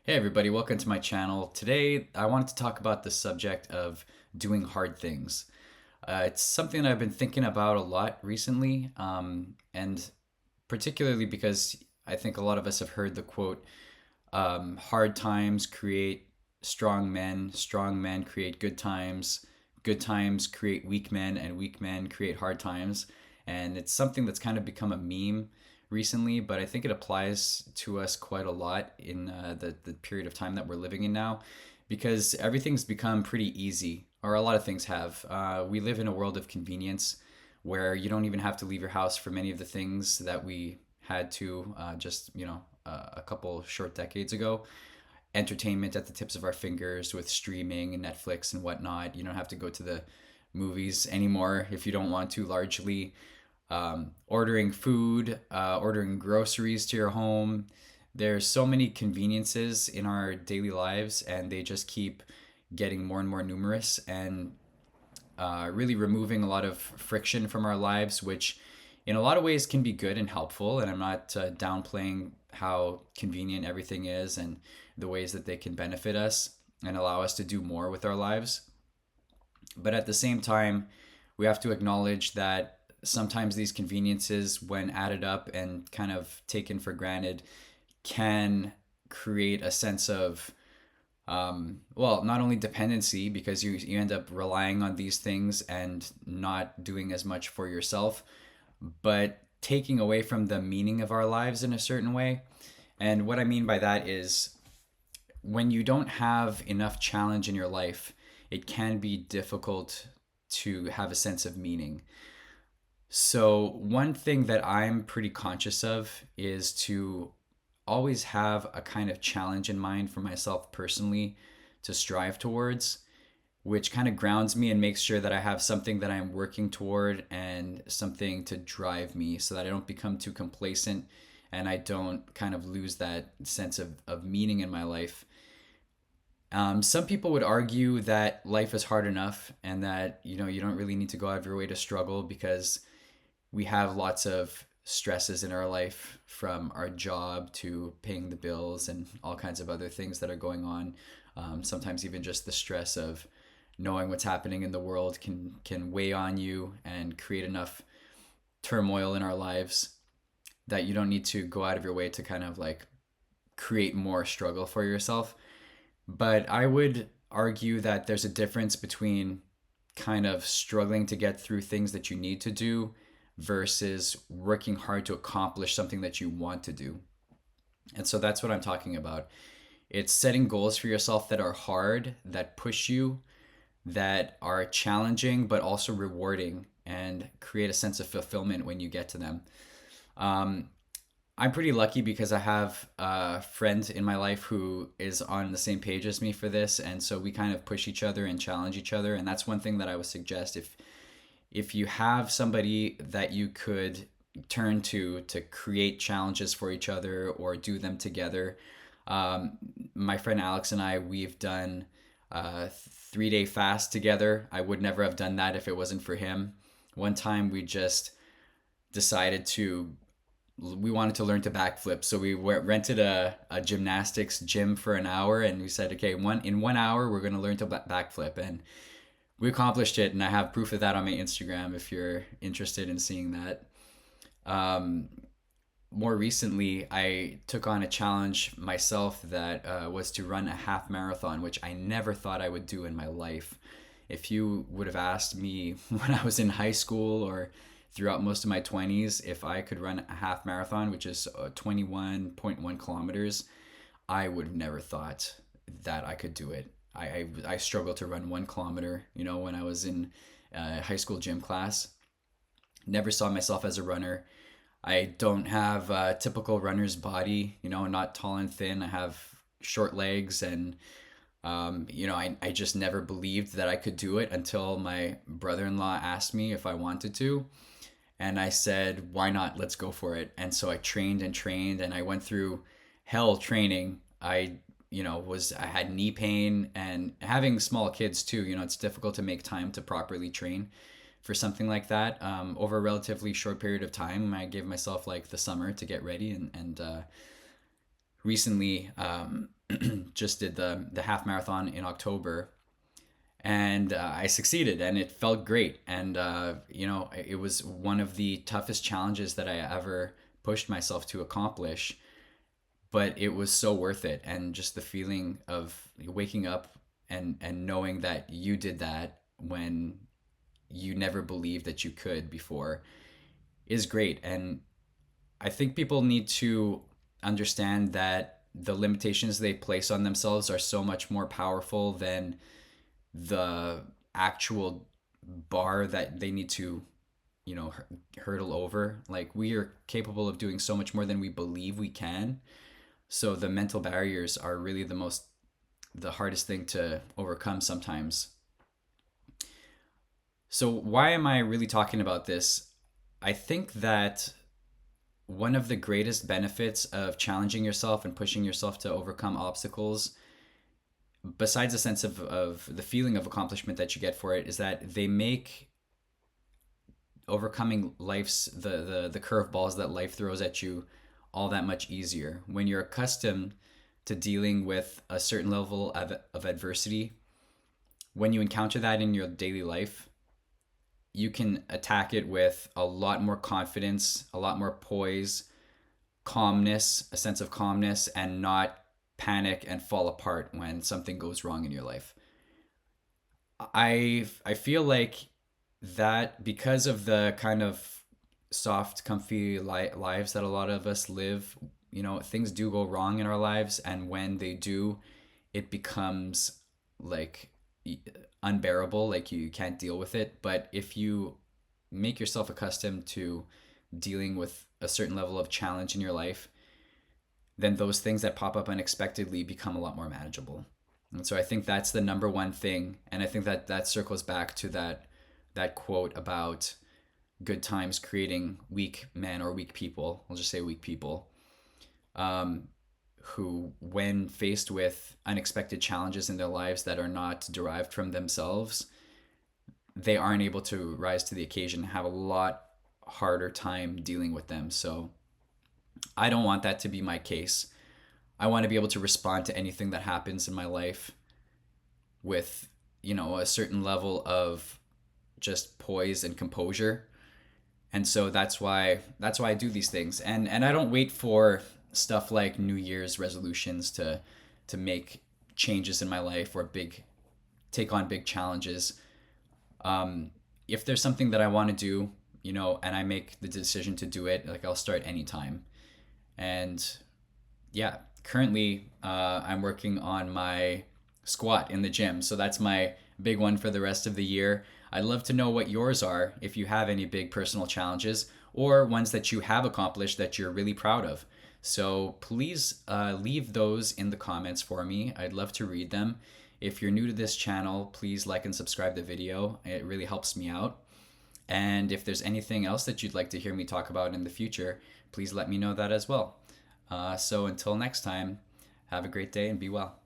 Hey everybody, welcome to my channel. Today I wanted to talk about the subject of doing hard things. It's something that I've been thinking about a lot recently, and particularly because I think a lot of us have heard the quote, hard times create strong men create good times create weak men, and weak men create hard times. And it's something that's kind of become a meme recently, but I think it applies to us quite a lot in the period of time that we're living in now, because everything's become pretty easy, or a lot of things have. We live in a world of convenience where you don't even have to leave your house for many of the things that we had to a couple short decades ago. Entertainment at the tips of our fingers with streaming and Netflix and whatnot. You don't have to go to the movies anymore if you don't want to, largely. Ordering food, ordering groceries to your home. There's so many conveniences in our daily lives, and they just keep getting more and more numerous, and really removing a lot of friction from our lives, which in a lot of ways can be good and helpful. And I'm not downplaying how convenient everything is and the ways that they can benefit us and allow us to do more with our lives. But at the same time, we have to acknowledge that sometimes these conveniences, when added up and kind of taken for granted, can create a sense of not only dependency, because you end up relying on these things and not doing as much for yourself, but taking away from the meaning of our lives in a certain way. And what I mean by that is, when you don't have enough challenge in your life, it can be difficult to have a sense of meaning. So, one thing that I'm pretty conscious of is to always have a kind of challenge in mind for myself personally to strive towards, which kind of grounds me and makes sure that I have something that I'm working toward and something to drive me, so that I don't become too complacent and I don't kind of lose that sense of meaning in my life. Some people would argue that life is hard enough, and that you don't really need to go out of your way to struggle, because we have lots of stresses in our life, from our job to paying the bills and all kinds of other things that are going on. Sometimes even just the stress of knowing what's happening in the world can weigh on you and create enough turmoil in our lives that you don't need to go out of your way to kind of like create more struggle for yourself. But I would argue that there's a difference between kind of struggling to get through things that you need to do versus working hard to accomplish something that you want to do. And so that's what I'm talking about. It's setting goals for yourself that are hard, that push you, that are challenging, but also rewarding, and create a sense of fulfillment when you get to them. Um, I'm pretty lucky because I have a friend in my life who is on the same page as me for this, and so we kind of push each other and challenge each other. And that's one thing that I would suggest: if you have somebody that you could turn to create challenges for each other or do them together. My friend Alex and we've done a 3-day fast together. I would never have done that if it wasn't for him. One time we just decided we wanted to learn to backflip. So we rented a gymnastics gym for an hour, and we said, okay, in 1 hour, we're going to learn to backflip. And we accomplished it, and I have proof of that on my Instagram if you're interested in seeing that. Um, More recently, I took on a challenge myself that was to run a half marathon, which I never thought I would do in my life. If you would have asked me when I was in high school or throughout most of my 20s if I could run a half marathon, which is 21.1 kilometers, I would have never thought that I could do it. I struggled to run 1 kilometer, when I was in high school gym class. Never saw myself as a runner. I don't have a typical runner's body, not tall and thin. I have short legs, and I just never believed that I could do it until my brother-in-law asked me if I wanted to. And I said, why not? Let's go for it. And so I trained and trained, and I went through hell training. I had knee pain, and having small kids too, it's difficult to make time to properly train for something like that. Over a relatively short period of time, I gave myself like the summer to get ready. And recently, just did the half marathon in October, and I succeeded, and it felt great. And it was one of the toughest challenges that I ever pushed myself to accomplish, but it was so worth it. And just the feeling of waking up and knowing that you did that when you never believed that you could before is great. And I think people need to understand that the limitations they place on themselves are so much more powerful than the actual bar that they need to, hurdle over. Like, we are capable of doing so much more than we believe we can. So the mental barriers are really the hardest thing to overcome sometimes. So why am I really talking about this? I think that one of the greatest benefits of challenging yourself and pushing yourself to overcome obstacles, besides the sense of the feeling of accomplishment that you get for it, is that they make overcoming life's the curveballs that life throws at you all that much easier. When you're accustomed to dealing with a certain level of adversity, when you encounter that in your daily life, you can attack it with a lot more confidence, a lot more poise, calmness, a sense of calmness, and not panic and fall apart when something goes wrong in your life. I feel like that, because of the kind of soft, comfy lives that a lot of us live, things do go wrong in our lives, and when they do, it becomes like unbearable, like you can't deal with it. But if you make yourself accustomed to dealing with a certain level of challenge in your life, then those things that pop up unexpectedly become a lot more manageable. And so I think that's the number one thing. And I think that circles back to that quote about good times creating weak men or weak people. I'll just say weak people, who, when faced with unexpected challenges in their lives that are not derived from themselves, they aren't able to rise to the occasion and have a lot harder time dealing with them. So I don't want that to be my case. I want to be able to respond to anything that happens in my life with, a certain level of just poise and composure. And so that's why I do these things. And I don't wait for stuff like New Year's resolutions to make changes in my life or take on big challenges. If there's something that I want to do, and I make the decision to do it, like, I'll start anytime. And yeah, currently I'm working on my squat in the gym. So that's my big one for the rest of the year. I'd love to know what yours are, if you have any big personal challenges or ones that you have accomplished that you're really proud of. So please leave those in the comments for me. I'd love to read them. If you're new to this channel, please like and subscribe the video. It really helps me out. And if there's anything else that you'd like to hear me talk about in the future, please let me know that as well. So until next time, have a great day and be well.